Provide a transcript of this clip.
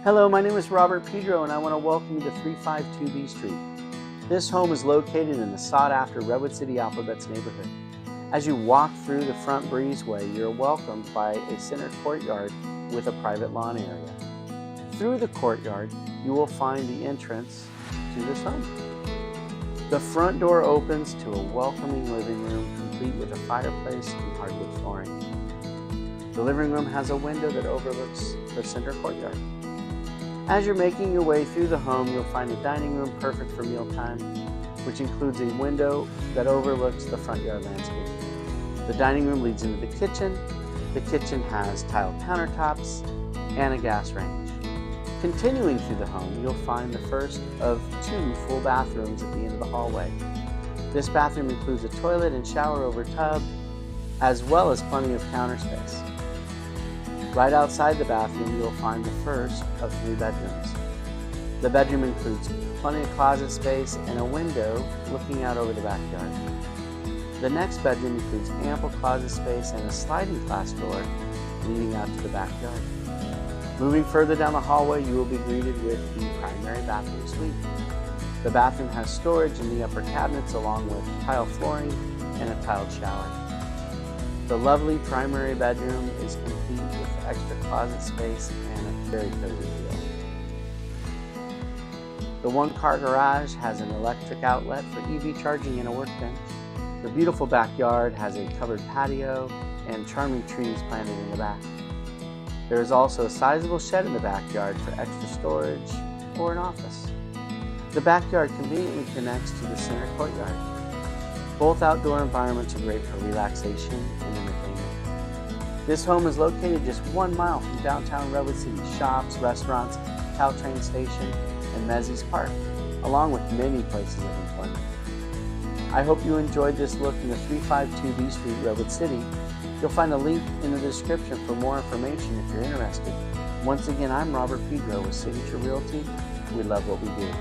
Hello, my name is Robert Pedro and I want to welcome you to 352 B Street. This home is located in the sought-after Redwood City Alphabets neighborhood. As you walk through the front breezeway, you're welcomed by a center courtyard with a private lawn area. Through the courtyard, you will find the entrance to this home. The front door opens to a welcoming living room complete with a fireplace and hardwood flooring. The living room has a window that overlooks the center courtyard. As you're making your way through the home, you'll find a dining room perfect for mealtime, which includes a window that overlooks the front yard landscape. The dining room leads into the kitchen. The kitchen has tiled countertops and a gas range. Continuing through the home, you'll find the first of two full bathrooms at the end of the hallway. This bathroom includes a toilet and shower over tub, as well as plenty of counter space. Right outside the bathroom, you'll find the first of three bedrooms. The bedroom includes plenty of closet space and a window looking out over the backyard. The next bedroom includes ample closet space and a sliding glass door leading out to the backyard. Moving further down the hallway, you will be greeted with the primary bathroom suite. The bathroom has storage in the upper cabinets along with tile flooring and a tiled shower. The lovely primary bedroom is complete with extra closet space and a very cozy feel. The one-car garage has an electric outlet for EV charging and a workbench. The beautiful backyard has a covered patio and charming trees planted in the back. There is also a sizable shed in the backyard for extra storage or an office. The backyard conveniently connects to the center courtyard. Both outdoor environments are great for relaxation and entertainment. This home is located just 1 mile from downtown Redwood City. Shops, restaurants, Caltrain Station, and Mezzies Park, along with many places of employment. I hope you enjoyed this look in the 352 B Street, Redwood City. You'll find a link in the description for more information if you're interested. Once again, I'm Robert Pedro with Signature Realty. We love what we do.